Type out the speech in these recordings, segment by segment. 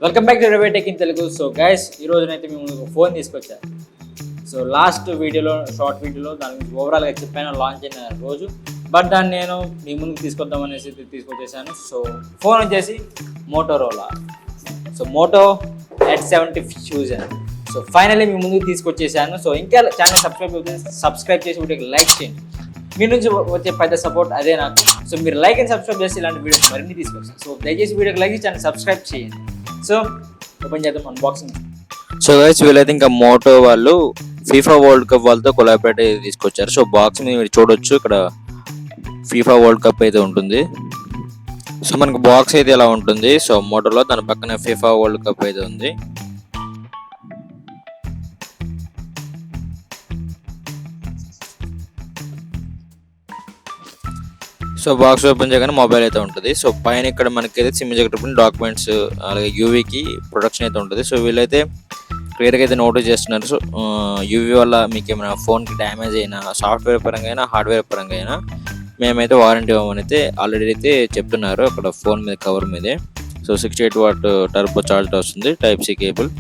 Welcome back to రివైట్ tech in Telugu. So guys, ఈ రోజునైతే మేము ఫోన్ తీసుకొచ్చాను. సో లాస్ట్ వీడియోలో షార్ట్ వీడియోలో దాని గురించి ఓవరాల్గా చెప్పాను లాంచ్ అయిన రోజు. బట్ దాన్ని నేను మీ ముందుకు తీసుకొద్దాం అనేసి తీసుకొచ్చేసాను. సో ఫోన్ వచ్చేసి Motorola. So Moto H70 fusion. So finally మీ ముందుకు తీసుకొచ్చేసాను. సో ఇంకా ఛానల్ సబ్స్క్రైబ్ చేసి వీడియోకి లైక్ చేయండి. మీ నుంచి వచ్చే పెద్ద సపోర్ట్ అదే నాకు. సో మీరు లైక్ అండ్ సబ్స్క్రైబ్ చేసి ఇలాంటి వీడియోస్ మరిన్ని తీసుకొచ్చాను. సో దయచేసి వీడియోకి లైక్ చేసి ఛానల్ సబ్స్క్రైబ్ చేయండి. సో ఓపెన్ చేద్దాం అన్బాక్సింగ్. సో గైస్, వీళ్ళైతే ఇంకా మోటో వాళ్ళు ఫీఫా వరల్డ్ కప్ వాళ్ళతో కొలాబరేట్ తీసుకొచ్చారు. సో బాక్స్ మీద మీరు చూడొచ్చు, ఇక్కడ ఫీఫా వరల్డ్ కప్ అయితే ఉంటుంది. సో మనకు బాక్స్ అయితే ఇలా ఉంటుంది. సో మోటోలో దాని పక్కన ఫీఫా వరల్డ్ కప్ అయితే ఉంది. సో బాక్స్ ఓపెన్ చేయగానే మొబైల్ అయితే ఉంటుంది. సో పైన ఇక్కడ మనకైతే సిమ్ ఎజెక్టర్ డాక్యుమెంట్స్ అలాగే యూవీకి ప్రొడక్షన్ అయితే ఉంటుంది. సో వీళ్ళైతే క్లియర్గా అయితే నోటీస్ చేస్తున్నారు. సో యూవీ వల్ల మీకు ఏమైనా ఫోన్కి డ్యామేజ్ అయినా, సాఫ్ట్వేర్ పరంగా అయినా, హార్డ్వేర్ పరంగా అయినా మేమైతే వారంటీ ఇవ్వమని అయితే ఆల్రెడీ అయితే చెప్తున్నారు అక్కడ ఫోన్ మీద కవర్ మీదే. సో 68 వాట్ టర్బో చార్జ్ వస్తుంది, type C cable.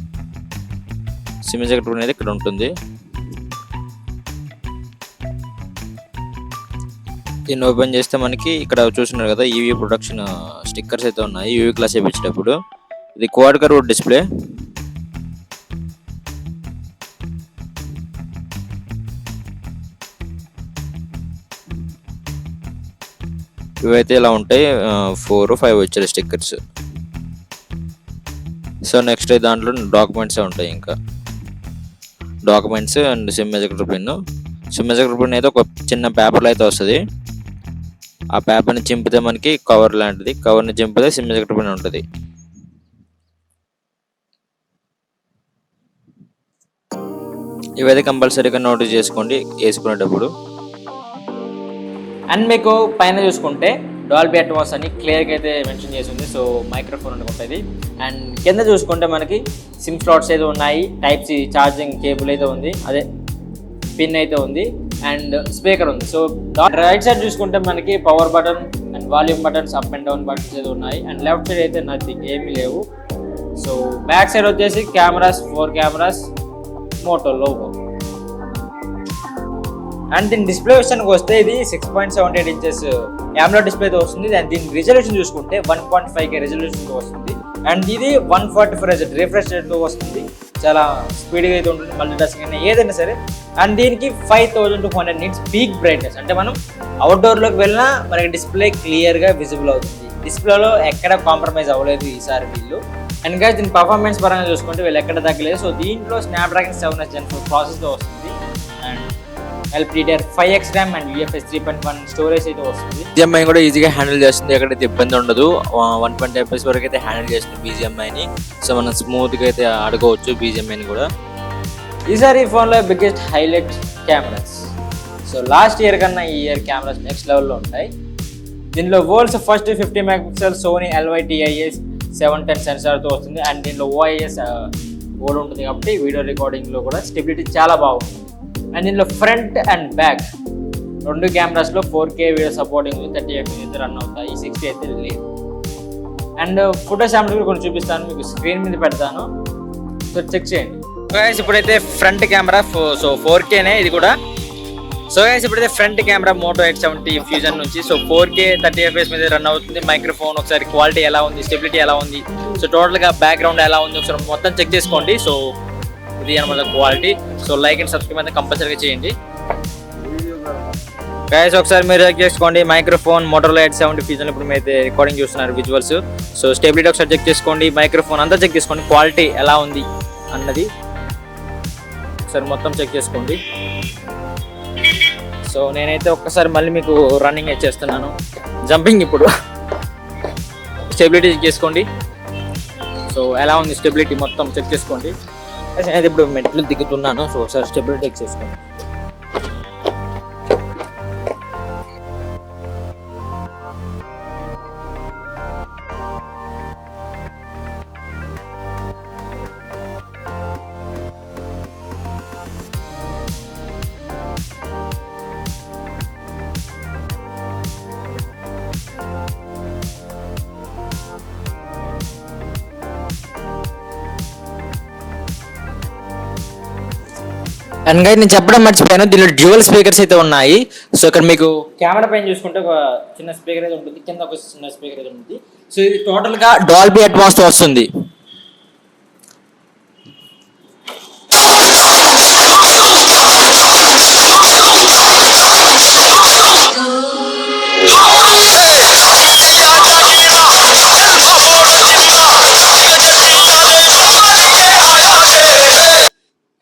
SIM ejector అనేది ఇక్కడ ఉంటుంది. దీన్ని ఓపెన్ చేస్తే మనకి ఇక్కడ చూస్తున్నారు కదా, ఈవీ ప్రొడక్షన్ స్టిక్కర్స్ అయితే ఉన్నాయి. ఈవీ క్లాస్ వేయించేటప్పుడు ఇది క్వాడ్ కర్వ్ డిస్ప్లే. ఇవైతే ఇలా ఉంటాయి, 4 5 వచ్చారు స్టిక్కర్స్. సో నెక్స్ట్ దాంట్లో డాక్యుమెంట్స్ ఉంటాయి, ఇంకా documents and SIM ejector pin. SIM ejector pin అయితే ఒక చిన్న పేపర్లో అయితే వస్తుంది. ఆ పేపర్ని చింపితే మనకి కవర్ లాంటిది, కవర్ని చింపితే సిమ్ ఎజెక్టర్ పిన్ ఉంటుంది. ఇవైతే కంపల్సరీగా నోటీస్ చేసుకోండి వేసుకునేటప్పుడు. అండ్ మీకు పైన చూసుకుంటే డాల్బీ అట్మాస్ అని క్లియర్గా అయితే మెన్షన్ చేసి ఉంది. సో మైక్రోఫోన్ అనుకుంటుంది. అండ్ కింద చూసుకుంటే మనకి సిమ్ స్లాట్స్ అయితే ఉన్నాయి, టైప్ సి ఛార్జింగ్ కేబుల్ అయితే ఉంది, అదే పిన్ అయితే ఉంది, అండ్ స్పీకర్ ఉంది. సో రైట్ సైడ్ చూసుకుంటే మనకి power button and volume buttons, up and down buttons అయితే ఉన్నాయి. అండ్ లెఫ్ట్ సైడ్ అయితే నథింగ్, ఏమీ లేవు. సో బ్యాక్ సైడ్ వచ్చేసి cameras, 4 cameras, Moto logo. And దీని డిస్ప్లే విషయానికి వస్తే ఇది 6.78 ఇంచెస్ AMOLED డిస్ప్లేతో వస్తుంది. అండ్ దీని రిజల్యూషన్ చూసుకుంటే 1.5K రిజల్యూషన్తో వస్తుంది. అండ్ ఇది 144 Hz రిఫ్రెష్ రేట్తో వస్తుంది. చాలా స్పీడ్గా అయితే ఉంటుంది, మల్టీ టాస్కింగ్ అయినా ఏదైనా సరే. అండ్ దీనికి 5200 నిట్స్ పీక్ బ్రైట్నెస్, అంటే మనం అవుట్డోర్లోకి వెళ్ళినా మనకి డిస్ప్లే క్లియర్గా విజిబుల్ అవుతుంది. డిస్ప్లేలో ఎక్కడ కాంప్రమైజ్ అవ్వలేదు ఈసారి వీళ్ళు. అండ్ ఇంకా దీని పర్ఫార్మెన్స్ పరంగా చూసుకుంటే వీళ్ళు ఎక్కడ తగ్గలేదు. సో దీంట్లో స్నాప్డ్రాగన్ 7 Gen 4 ప్రాసెస్తో వస్తుంది. And LPDDR 5X RAM and UFS 3.1 storage అయితే వస్తుంది. BGMI కూడా ఈజీగా హ్యాండిల్ చేస్తుంది, ఎక్కడైతే ఇబ్బంది ఉండదు. 120 FPS వరకు అయితే హ్యాండిల్ చేస్తుంది BGMIని. సో మనం స్మూత్గా అయితే ఆడుకోవచ్చు BGMIని కూడా. ఈసారి ఈ ఫోన్లో biggest highlight cameras. So last year కన్నా ఈ ఇయర్ కెమెరాస్ నెక్స్ట్ లెవెల్లో ఉంటాయి. దీనిలో world's first 50 megapixel Sony LYTIS 710 సెన్సార్తో వస్తుంది. అండ్ దీనిలో OIS కూడా ఉంటుంది కాబట్టి వీడియో రికార్డింగ్లో కూడా స్టెబిలిటీ చాలా బాగుంటుంది. అండ్ దీనిలో front and back 2 కెమెరాస్లో 4K video supporting 30 FPS అయితే రన్ అవుతాయి, 60 అయితే లేదు. అండ్ ఫోటో శాంపుల్ కూడా కొన్ని చూపిస్తాను, మీకు స్క్రీన్ మీద పెడతాను, సో చెక్ చేయండి. గైస్ ఇప్పుడైతే ఫ్రంట్ కెమెరా, సో 4Kనే ఇది కూడా. సో గైస్ ఇప్పుడైతే front camera Moto H70 fusion నుంచి సో 4K 30 FPS మీద రన్ అవుతుంది. మైక్రోఫోన్ ఒకసారి క్వాలిటీ ఎలా ఉంది, స్టెబిలిటీ ఎలా ఉంది, సో టోటల్గా బ్యాక్గ్రౌండ్ ఎలా ఉంది ఒకసారి మొత్తం చెక్ చేసుకోండి. సో ఇది అనమాట quality. So like and subscribe అయితే కంపల్సరీగా చేయండి గైస్. ఒకసారి మీరు చెక్ చేసుకోండి మైక్రోఫోన్ మోటోరోలా H70 ఫ్యూజన్. ఇప్పుడు మీరు అయితే రికార్డింగ్ చూస్తున్నారు విజువల్స్. సో స్టెబిలిటీ ఒకసారి చెక్ చేసుకోండి, మైక్రోఫోన్ అంతా చెక్ చేసుకోండి, క్వాలిటీ ఎలా ఉంది అన్నది ఒకసారి మొత్తం చెక్ చేసుకోండి. సో నేనైతే ఒక్కసారి మళ్ళీ మీకు రన్నింగ్ చేస్తున్నాను, జంపింగ్. ఇప్పుడు స్టెబిలిటీ చెక్ చేసుకోండి. సో ఎలా ఉంది స్టెబిలిటీ మొత్తం చెక్ చేసుకోండి. నేనైతే ఇప్పుడు మెట్లు దిగుతున్నాను. సో ఒకసారి స్టెబిలిటీ చెక్ చేసుకోండి. అండ్ గైస్ నేను చెప్పడం మర్చిపోయాను, దీనిలో డ్యూయల్ స్పీకర్స్ అయితే ఉన్నాయి. సో ఇక్కడ మీకు కెమెరా పైన చూసుకుంటే ఒక చిన్న స్పీకర్ అయితే ఉంటుంది, కింద ఒక చిన్న స్పీకర్ అయితే ఉంటుంది. సో ఇది టోటల్గా డాల్బీ అట్మాస్ తో వస్తుంది.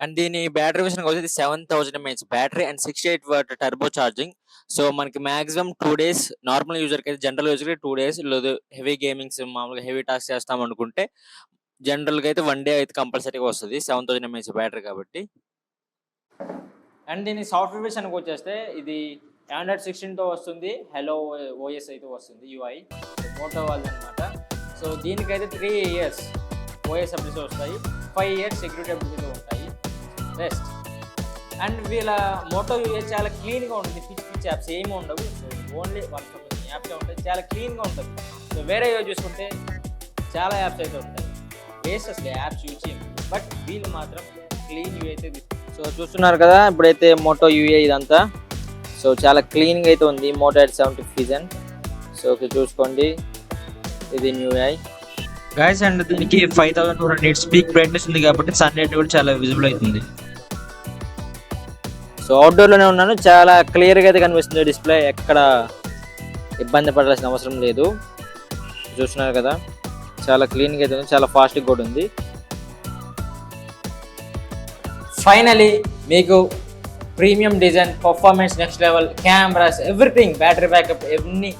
అండ్ దీని బ్యాటరీ విషయానికి వచ్చేది 7000 mAh battery and 68 watt turbo charging. So మనకి మాక్సిమం 2 days నార్మల్ యూజర్కి అయితే, జనరల్ యూజర్కి 2 days, లేదు హెవీ గేమింగ్స్ మామూలుగా హెవీ టాస్క్ చేస్తాం అనుకుంటే జనరల్గా అయితే 1 day అయితే కంపల్సరీగా వస్తుంది, 7000 mAh బ్యాటరీ కాబట్టి. అండ్ దీని సాఫ్ట్వేర్ విషయానికి వచ్చేస్తే ఇది Android 16తో వస్తుంది, హెలో ఓఎస్ అయితే వస్తుంది, యూఐ మోటో వాళ్ళది అనమాట. సో దీనికైతే 3 years ఓఎస్ అప్డేట్స్ వస్తాయి, 5 years సెక్యూరిటీ అప్డేట్స్ ఉంటాయి బెస్ట్. అండ్ వీళ్ళ మోటో యూఏ చాలా క్లీన్గా ఉంటుంది, పిచ్ పిచ్ యాప్స్ ఏమి ఉండవు. సో ఓన్లీ 1 యాప్సే ఉంటాయి, చాలా క్లీన్గా ఉంటుంది. సో వేరే యూజ్ చూసుకుంటే చాలా యాప్స్ అయితే ఉంటాయి, వేస్ట్ అసలు యాప్స్ యూజ్ చేయం, బట్ వీళ్ళు మాత్రం క్లీన్ యూఏ అయితే. సో చూస్తున్నారు కదా ఇప్పుడైతే మోటో యూఏ ఇదంతా. సో చాలా క్లీన్గా అయితే ఉంది, Moto H70 Fusion. So okay చూసుకోండి, ఇది న్యూ ఐ గైస్. అండ్ దీనికి 5200 nits పీక్ బ్రైట్నెస్ ఉంది కాబట్టి సన్ లైట్ కూడా చాలా విజిబుల్ అవుతుంది. సో అవుట్డోర్లోనే ఉన్నాను, చాలా క్లియర్గా అయితే కనిపిస్తుంది డిస్ప్లే, ఎక్కడ ఇబ్బంది పడాల్సిన అవసరం లేదు. చూస్తున్నారు కదా చాలా క్లీన్గా అయితే ఉంది, చాలా ఫాస్ట్గా కూడా ఉంది. ఫైనలీ మీకు premium design, performance next level, cameras, everything, battery backup ఎన్ని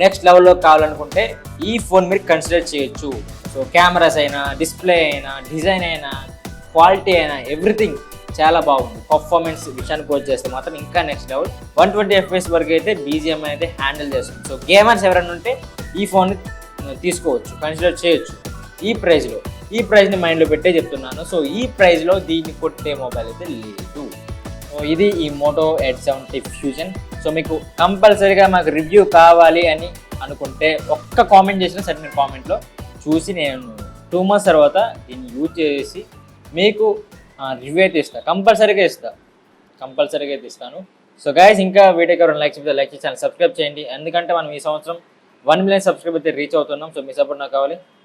నెక్స్ట్ లెవెల్లో కావాలనుకుంటే ఈ ఫోన్ మీరు కన్సిడర్ చేయొచ్చు. సో కెమెరాస్ అయినా, డిస్ప్లే అయినా, డిజైన్ అయినా, క్వాలిటీ అయినా, ఎవ్రీథింగ్ చాలా బాగుంది. పర్ఫార్మెన్స్ విషయానికి వచ్చేస్తే మాత్రం ఇంకా నెక్స్ట్ లెవెల్. 120 FPS వరకు అయితే BGM అయితే హ్యాండిల్ చేస్తుంది. సో గేమర్స్ ఎవరైనా ఉంటే ఈ ఫోన్ తీసుకోవచ్చు, కన్సిడర్ చేయొచ్చు ఈ ప్రైస్లో. ఈ ప్రైస్ని మైండ్లో పెట్టే చెప్తున్నాను. సో ఈ ప్రైస్లో దీన్ని కొట్టే మొబైల్ అయితే లేదు. సో ఇది ఈ మోటో H70 Fusion. సో మీకు కంపల్సరీగా మాకు రివ్యూ కావాలి అని అనుకుంటే ఒక్క కామెంట్ చేసిన సరే, నేను కామెంట్లో చూసి నేను 2 months తర్వాత దీన్ని యూజ్ చేసి మీకు రివ్యూ అయితే ఇస్తాను, కంపల్సరీగా ఇస్తాను. సో గైస్ ఇంకా వీడియోకి ఎవరైనా లైక్ చేస్తే లైక్ చేసి సబ్స్క్రైబ్ చేయండి, ఎందుకంటే మనం ఈ సంవత్సరం 1 million సబ్స్క్రైబ్ అయితే రీచ్ అవుతున్నాం. సో మీ సపోర్ట్ నాకు కావాలి.